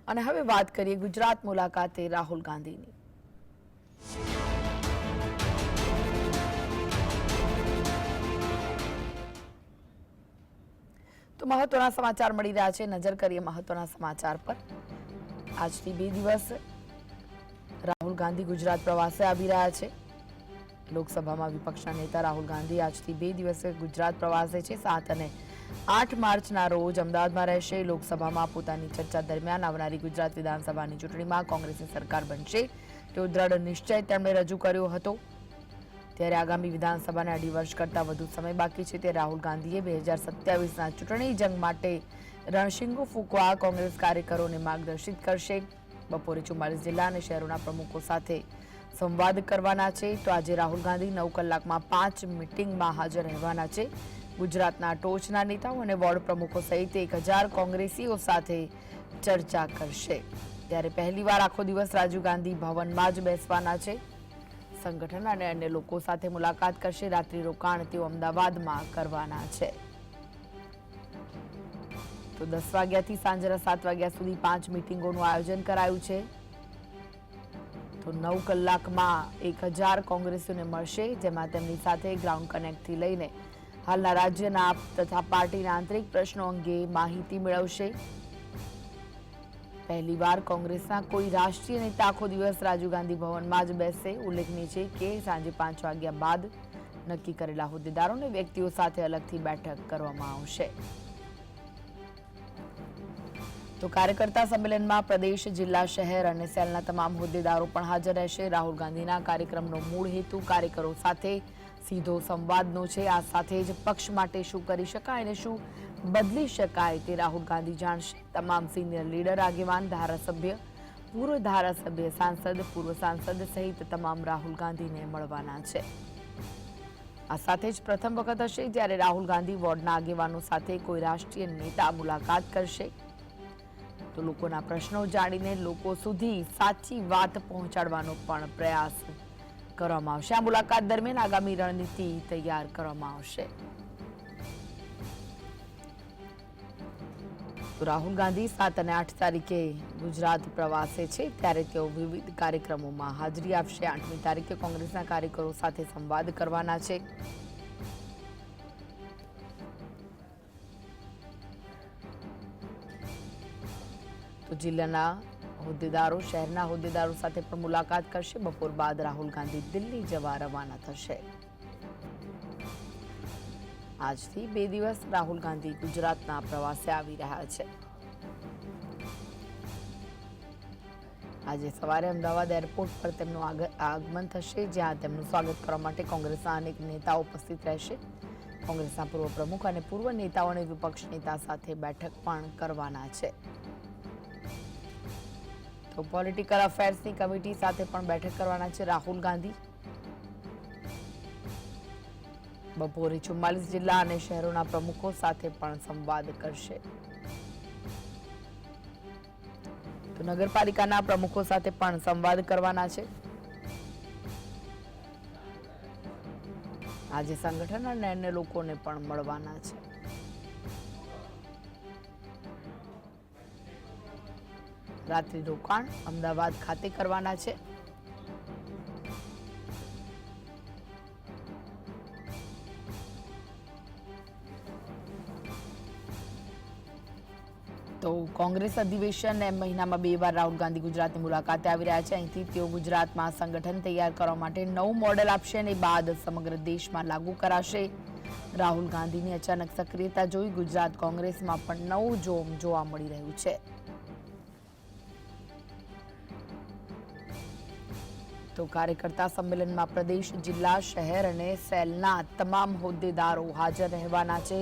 અને હવે વાત કરીએ ગુજરાત મુલાકાતે રાહુલ ગાંધીની। તો મહત્વના સમાચાર મળી રહ્યા છે, નજર કરીએ મહત્વના સમાચાર પર। આજથી 2 દિવસ રાહુલ ગાંધી ગુજરાત પ્રવાસે આવી રહ્યા છે। લોકસભામાં વિપક્ષના નેતા રાહુલ ગાંધી આજથી 2 દિવસે ગુજરાત પ્રવાસે છે। 7 અને 8 માર્ચના રોજ અમદાવાદમાં રહેશે। લોકસભામાં પોતાની ચર્ચા દરમિયાન આવનારી ગુજરાત વિધાનસભાની ચૂંટણીમાં કોંગ્રેસની સરકાર બનશે તેવો દ્રઢ નિશ્ચય તેમણે રજૂ કર્યો હતો। ત્યારે આગામી વિધાનસભાને 2.5 વર્ષ કરતાં વધુ સમય બાકી છે, ત્યારે રાહુલ ગાંધીએ 2027ના ચૂંટણી જંગ માટે રણશીંગો ફૂંકવા કોંગ્રેસ કાર્યકરોને માર્ગદર્શિત કરશે। બપોરે 44 જિલ્લા અને શહેરોના પ્રમુખો સાથે સંવાદ કરવાના છે। તો આજે રાહુલ ગાંધી 9 કલાકમાં 5 મિટિંગમાં હાજર રહેવાના છે। ગુજરાતના ટોચના નેતાઓ અને વોર્ડ પ્રમુખો સહિત 1000 કોંગ્રેસીઓ સાથે ચર્ચા કરશે। ત્યારે પહેલીવાર આખો દિવસ રાજીવ ગાંધી ભવનમાં જ બેસવાના છે। સંગઠન અને અન્ય લોકો સાથે મુલાકાત કરશે। રાત્રિ રોકાણ તેઓ અમદાવાદમાં કરવાના છે। તો 10 વાગ્યાથી સાંજના 7 વાગ્યા સુધી 5 મિટિંગોનું આયોજન કરાયું છે। તો 9 કલાકમાં 1000 કોંગ્રેસીઓને મળશે, જેમાં તેમની સાથે ગ્રાઉન્ડ કનેક્ટથી લઈને હાલના રાજ્યના તથા પાર્ટીના આંતરિક પ્રશ્નો અંગે માહિતી મેળવશે। પહેલીવાર કોંગ્રેસના કોઈ રાષ્ટ્રીય નેતા આખો દિવસ રાજીવ ગાંધી ભવનમાં જ બેસશે। ઉલ્લેખનીય છે કે સાંજે 5 વાગ્યા બાદ નક્કી કરેલા હોદ્દેદારો અને વ્યક્તિઓ સાથે અલગથી બેઠક કરવામાં આવશે। તો કાર્યકર્તા સંમેલનમાં પ્રદેશ, જિલ્લા, શહેર અને સેલના તમામ હોદ્દેદારો પણ હાજર રહેશે। રાહુલ ગાંધીના કાર્યક્રમનો મૂળ હેતુ કાર્યકરો સાથે સીધો સંવાદનો છે। આ સાથે જ પક્ષ માટે શું કરી શકાય અને શું બદલી શકાય તે રાહુલ ગાંધી જાણશે। તમામ સિનિયર લીડર, આગેવાન, ધારાસભ્ય, પૂર્વ ધારાસભ્ય, સાંસદ, પૂર્વ સાંસદ સહિત તમામ રાહુલ ગાંધીને મળવાના છે। આ સાથે જ પ્રથમ વખત હશે જ્યારે રાહુલ ગાંધી વોર્ડના આગેવાનો સાથે કોઈ રાષ્ટ્રીય નેતા મુલાકાત કરશે। તો લોકોના પ્રશ્નો જાણીને લોકો સુધી સાચી વાત પહોંચાડવાનો પણ પ્રયાસ કરવામાં આવશે। આ મુલાકાત દરમિયાન આગામી રણનીતિ તૈયાર કરવામાં આવશે। તો રાહુલ ગાંધી 7 અને 8 તારીખે ગુજરાત પ્રવાસે છે, ત્યારે તેઓ વિવિધ કાર્યક્રમોમાં હાજરી આપશે। 8મી તારીખે કોંગ્રેસના કાર્યકરો સાથે સંવાદ કરવાના છે। તો જિલ્લાના હોદ્દેદારો, શહેરના હોદ્દેદારો સાથે પણ મુલાકાત કરશે। બપોર બાદ રાહુલ ગાંધી દિલ્હી જવા રવાના થશે। આજથી 2 દિવસ રાહુલ ગાંધી ગુજરાતના પ્રવાસે આવી રહ્યા છે। આજે સવારે અમદાવાદ એરપોર્ટ પર તેમનું આગમન થશે, જ્યાં તેમનું સ્વાગત કરવા માટે કોંગ્રેસના અનેક નેતાઓ ઉપસ્થિત રહેશે। કોંગ્રેસના પૂર્વ પ્રમુખ અને પૂર્વ નેતાઓ અને વિપક્ષ નેતા સાથે બેઠક પણ કરવાના છે। તો પોલિટિકલ અફેર્સની કમિટી સાથે પણ બેઠક કરવાના છે રાહુલ ગાંધી। બપોરે 44 જિલ્લા અને શહેરોના પ્રમુખો સાથે પણ સંવાદ કરશે। તો નગરપાલિકાના પ્રમુખો સાથે પણ સંવાદ કરવાના છે। આજે સંગઠન અને અન્ય લોકોને પણ મળવાના છે। રાત્રિ રોકાણ અમદાવાદ ખાતે કરવાના છે। તો કોંગ્રેસ અધિવેશન એમ મહિનામાં 2 વાર રાહુલ ગાંધી ગુજરાતની મુલાકાતે આવી રહ્યા છે। અહીંથી તેઓ ગુજરાતમાં સંગઠન તૈયાર કરવા માટે નવું મોડેલ આપશે અને બાદ સમગ્ર દેશમાં લાગુ કરાશે। રાહુલ ગાંધીની અચાનક સક્રિયતા જોઈ ગુજરાત કોંગ્રેસમાં પણ નવું જોમ જોવા મળી રહ્યું છે। તો કાર્યકર્તા સંમેલનમાં પ્રદેશ, જિલ્લા, શહેર અને સેલના તમામ હોદ્દેદારો હાજર રહેવાના છે।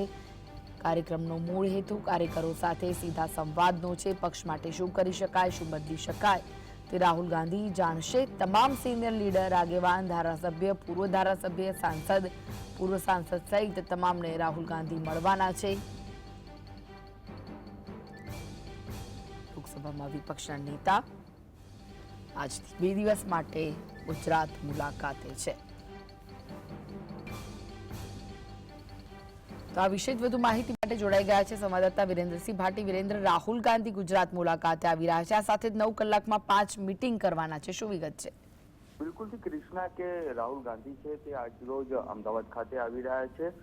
કાર્યક્રમનો મૂળ હેતુ કાર્યકરો સાથે સીધા સંવાદનો છે। પક્ષ માટે શું કરી શકાય, શું બદલી શકાય તે રાહુલ ગાંધી જાણશે। તમામ સિનિયર લીડર, આગેવાન, ધારાસભ્ય, પૂર્વ ધારાસભ્ય, સાંસદ, પૂર્વ સાંસદ સહિત તમામને રાહુલ ગાંધી મળવાના છે। લોકસભામાં વિપક્ષના નેતા આજથી 2 દિવસ માટે ગુજરાત મુલાકાતે છે। તો આ વિશે વધુ માહિતી માટે જોડાઈ ગયા છે સંવાદદાતા વિરેન્દ્રસિંહ ભાટી. વિરેન્દ્ર, રાહુલ ગાંધી ગુજરાત મુલાકાતે આવી રહ્યા છે. આ સાથે જ 9 કલાકમાં 5 મીટિંગ કરવાના છે. શું વિગત છે? બિલકુલ થી કૃષ્ણા કે રાહુલ ગાંધી છે તે આજરોજ અમદાવાદ ખાતે આવી રહ્યા છે.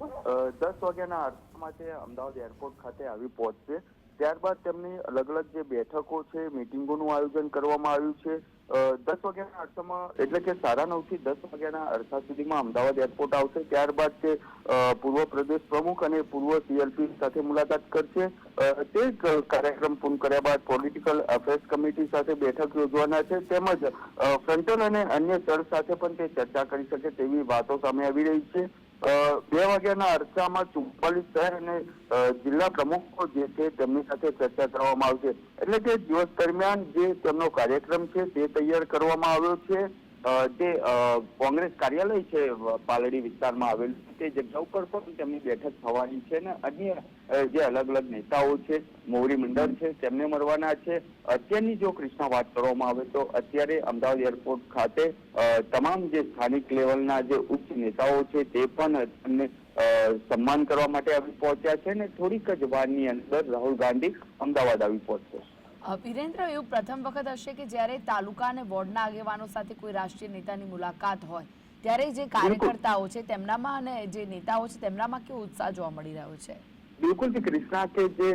10 વાગ્યાના અર્થમાં તે અમદાવાદ એરપોર્ટ ખાતે આવી પહોંચશે. ત્યારબાદ તેમની અલગ અલગ જે બેઠકો છે, મિટિંગોનું આયોજન કરવામાં આવ્યું છે. 10 વાગ્યાના અર્થમાં એટલે કે 9:30 થી 10 વાગ્યાના અરસા સુધીમાં અમદાવાદ એરપોર્ટ આવશે. ત્યારબાદ તે પૂર્વ પ્રદેશ પ્રમુખ અને પૂર્વ સીએલપી સાથે મુલાકાત કરશે. તે કાર્યક્રમ પૂર્ણ કર્યા બાદ પોલિટિકલ અફેર્સ કમિટી સાથે બેઠક યોજવાના છે. તેમજ ફ્રન્ટલ અને અન્ય દળ સાથે પણ તે ચર્ચા કરી શકે તેવી વાતો સામે આવી રહી છે. 2 વાગ્યાના અરસામાં 44 શહેર અને જિલ્લા પ્રમુખો જે છે તેમની સાથે ચર્ચા કરવામાં આવશે. એટલે કે દિવસ દરમિયાન જે તેમનો કાર્યક્રમ છે તે તૈયાર કરવામાં આવ્યો છે. જે કોંગ્રેસ કાર્યાલય છે પાલડી વિસ્તારમાં આવેલું, તે જગ્યા ઉપર પણ તેમની બેઠક થવાની છે અને અન્ય જે અલગ અલગ નેતાઓ છે, મોવડી મંડળ છે, તેમને મળવાના છે. અત્યારની જો કૃષ્ણા વાત કરવામાં આવે તો અત્યારે અમદાવાદ એરપોર્ટ ખાતે તમામ જે સ્થાનિક લેવલના જે ઉચ્ચ નેતાઓ છે તે પણ તેમને સન્માન કરવા માટે આવી પહોંચ્યા છે અને થોડીક જ વારની અંદર રાહુલ ગાંધી અમદાવાદ આવી પહોંચશે. વિરેન્દ્ર, એવું પ્રથમ વખત હશે કે જ્યારે તાલુકા અને વોર્ડના આગેવાનો સાથે કોઈ રાષ્ટ્રીય નેતાની મુલાકાત હોય ત્યારે જે કાર્યકર્તાઓ છે તેમનામાં અને જે નેતાઓ છે તેમનામાં કેવો ઉત્સાહ જોવા મળી રહ્યો છે? બિલકુલ કૃષ્ણા, કે જે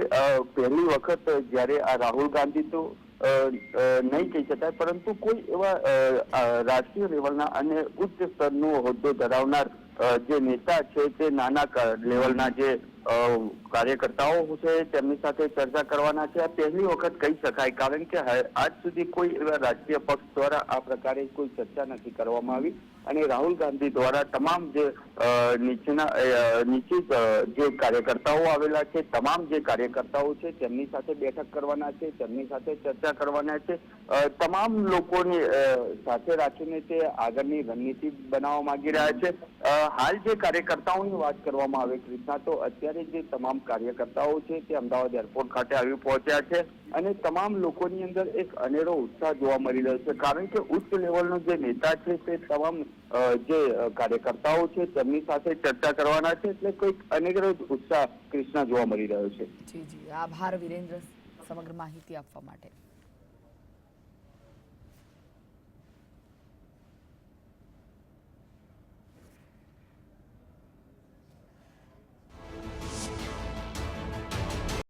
પહેલી વખત જ્યારે આ રાહુલ ગાંધી તો નહીં કહી શકાય, પરંતુ કોઈ એવા રાષ્ટ્રીય લેવલના અને ઉચ્ચ સ્તરનો હોદ્દો ધરાવનાર જે નેતા છે તે નાના લેવલના જે કાર્યકર્તાઓ છે તેમની સાથે ચર્ચા કરવાના છે. આ પહેલી વખત કહી શકાય, કારણ કે આજ સુધી કોઈ એવા રાજકીય પક્ષ દ્વારા આ પ્રકારે કોઈ ચર્ચા નથી કરવામાં આવી અને રાહુલ ગાંધી દ્વારા તમામ જે નીચે જે કાર્યકર્તાઓ આવેલા છે, તમામ જે કાર્યકર્તાઓ છે તેમની સાથે બેઠક કરવાના છે, તેમની સાથે ચર્ચા કરવાના છે. તમામ લોકોને સાથે રાખીને તે આગળની રણનીતિ બનાવવા માંગી રહ્યા છે. હાલ જે કાર્યકર્તાઓની વાત કરવામાં આવે કૃષ્ણા, તો અત્યારે જે તમામ કાર્યકર્તાઓ છે તે અમદાવાદ એરપોર્ટ ખાતે આવી પહોંચ્યા છે અને તમામ લોકોની અંદર એક અનેરો ઉત્સાહ જોવા મળી રહ્યો છે, કારણ કે ઉચ્ચ લેવલનો જે નેતા છે તે તમામ જે કાર્યકર્તાઓ છે તેમની સાથે ચર્ચા કરવાના છે. એટલે કોઈક અનેરો ઉત્સાહ કૃષ્ણા જોવા મળી રહ્યો છે. જી જી, આભાર વિરેન્દ્ર સમગ્ર માહિતી આપવા માટે.